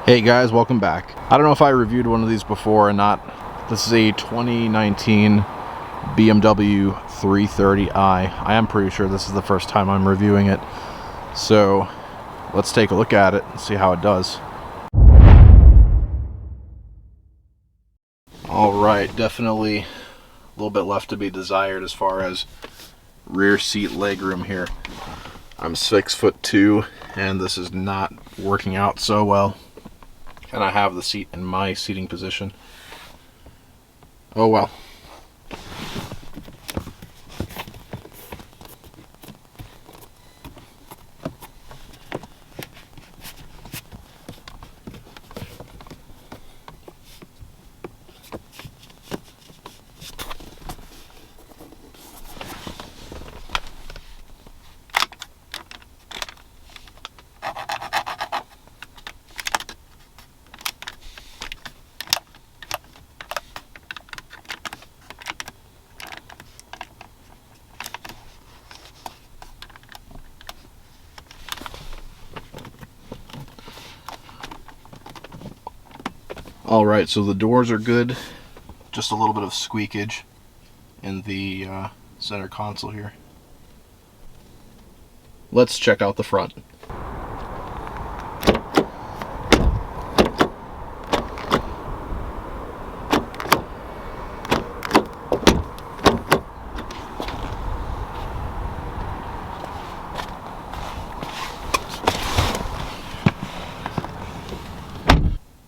Hey guys, welcome back. I don't know if I reviewed one of these before or not. This is a 2019 BMW 330i. I am pretty sure this is the first time I'm reviewing it. So let's take a look at it and see how it does. Alright, definitely a little bit left to be desired as far as rear seat legroom here. I'm 6'2" and this is not working out so well. And I have the seat in my seating position. Oh well. Alright, so the doors are good. Just a little bit of squeakage in the center console here. Let's check out the front.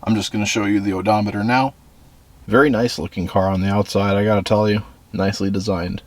I'm just going to show you the odometer now. Very nice looking car on the outside, I gotta tell you. Nicely designed.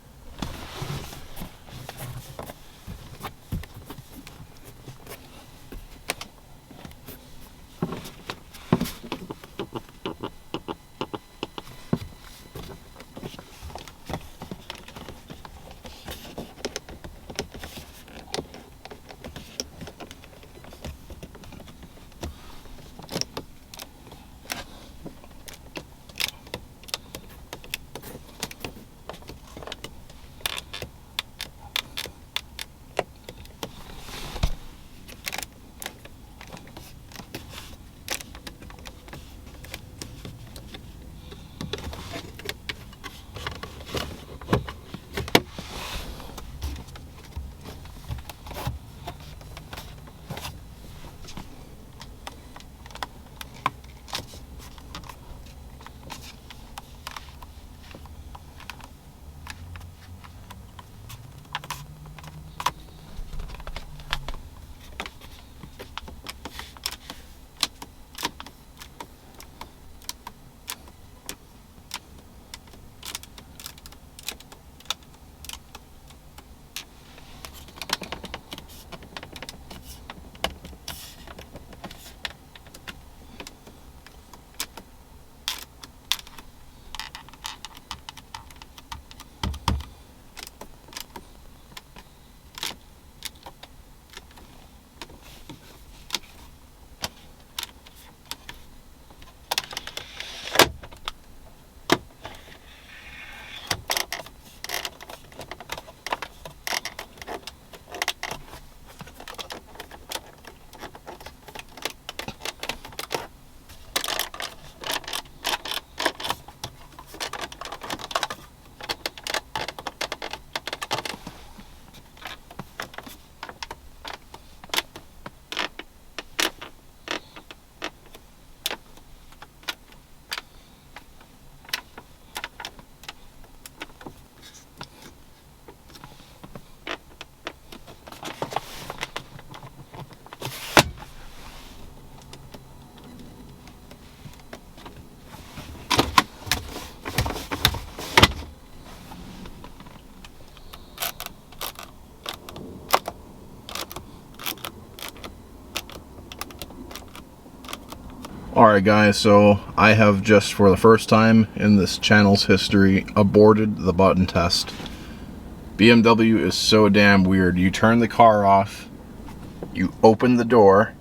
Alright guys, so I have just for the first time in this channel's history aborted the button test. BMW is so damn weird. You turn the car off, you open the door,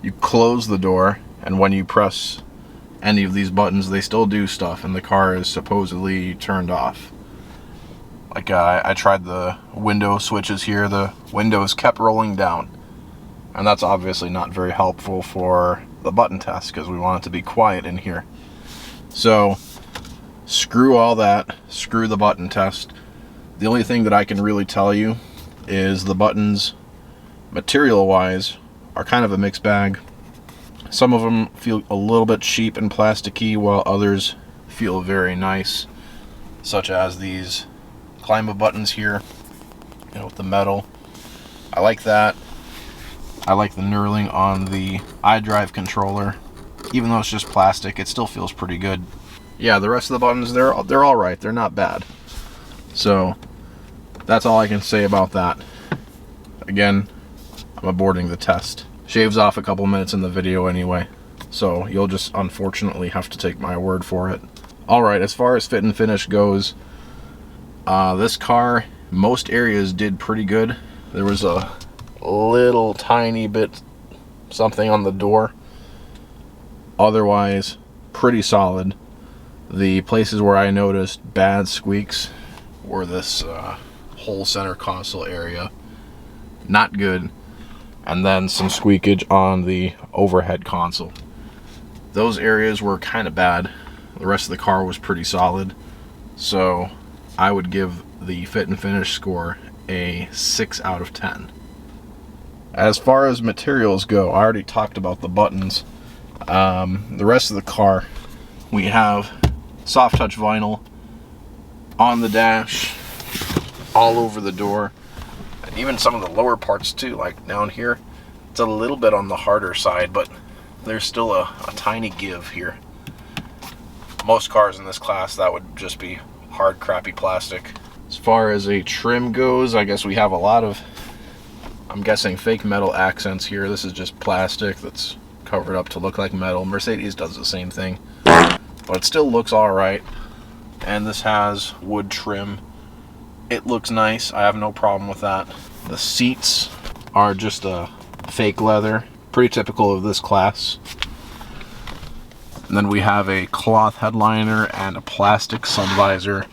you close the door, and when you press any of these buttons they still do stuff and the car is supposedly turned off. Like I tried the window switches here, the windows kept rolling down. And that's obviously not very helpful for the button test because we want it to be quiet in here. So screw all that, screw the button test. The only thing that I can really tell you is the buttons, material-wise, are kind of a mixed bag. Some of them feel a little bit cheap and plasticky, while others feel very nice, such as these climb buttons here, you know, with the metal. I like that. I like the knurling on the iDrive controller. Even though it's just plastic, it still feels pretty good. Yeah, the rest of the buttons, they're all right. They're not bad. So that's all I can say about that. Again, I'm aborting the test. Shaves off a couple minutes in the video anyway, so you'll just unfortunately have to take my word for it. Alright, as far as fit and finish goes, this car, most areas did pretty good. There was a little tiny bit something on the door. Otherwise, pretty solid. The places where I noticed bad squeaks were this whole center console area. Not good. And then some squeakage on the overhead console. Those areas were kind of bad. The rest of the car was pretty solid. So I would give the fit and finish score a 6 out of 10. As far as materials go, I already talked about the buttons. The rest of the car, we have soft touch vinyl on the dash, all over the door. Even some of the lower parts too, like down here, it's a little bit on the harder side, but there's still a tiny give here. Most cars in this class, that would just be hard, crappy plastic. As far as a trim goes, I guess we have a lot of, I'm guessing, fake metal accents here. This is just plastic that's covered up to look like metal. Mercedes does the same thing, but it still looks alright. And this has wood trim. It looks nice. I have no problem with that. The seats are just a fake leather, pretty typical of this class. And then we have a cloth headliner and a plastic sun visor,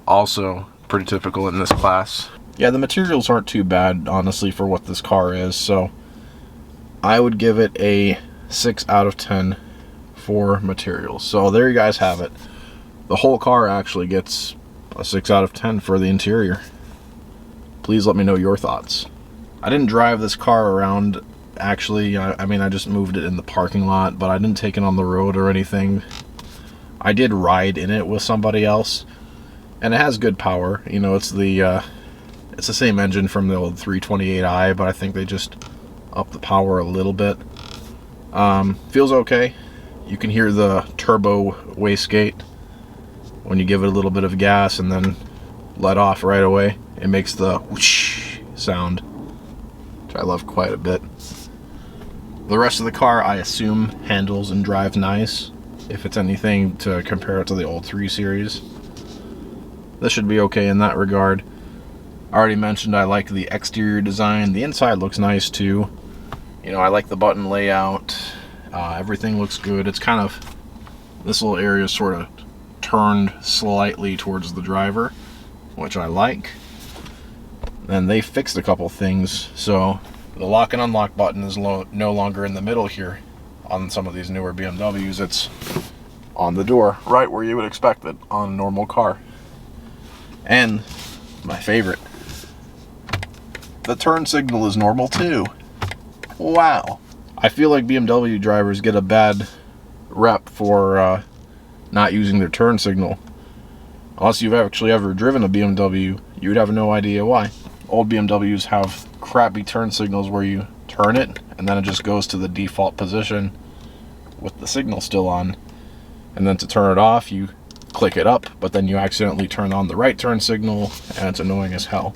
also pretty typical in this class. Yeah, the materials aren't too bad, honestly, for what this car is, so I would give it a 6 out of 10 for materials. So there you guys have it. The whole car actually gets a 6 out of 10 for the interior. Please let me know your thoughts. I didn't drive this car around, actually. I mean, I just moved it in the parking lot, but I didn't take it on the road or anything. I did ride in it with somebody else, and it has good power. You know, it's the same engine from the old 328i, but I think they just upped the power a little bit. Feels okay. You can hear the turbo wastegate when you give it a little bit of gas and then let off right away. It makes the whoosh sound, which I love quite a bit. The rest of the car, I assume, handles and drives nice. If it's anything to compare it to the old 3 Series, this should be okay in that regard. I already mentioned I like the exterior design. The inside looks nice too. You know, I like the button layout. Everything looks good. It's kind of, this little area is sort of turned slightly towards the driver, which I like. And they fixed a couple things, so the lock and unlock button is no longer in the middle here on some of these newer BMWs. It's on the door, right where you would expect it on a normal car. And my favorite, the turn signal is normal too. Wow. I feel like BMW drivers get a bad rep for not using their turn signal. Unless you've actually ever driven a BMW, you would have no idea why. Old BMWs have crappy turn signals where you turn it and then it just goes to the default position with the signal still on. And then to turn it off, you click it up, but then you accidentally turn on the right turn signal and it's annoying as hell.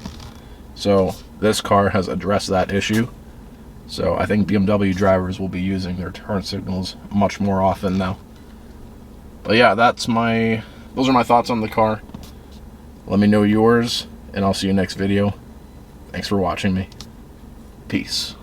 So this car has addressed that issue. So I think BMW drivers will be using their turn signals much more often now. But yeah, those are my thoughts on the car. Let me know yours, and I'll see you next video. Thanks for watching me. Peace.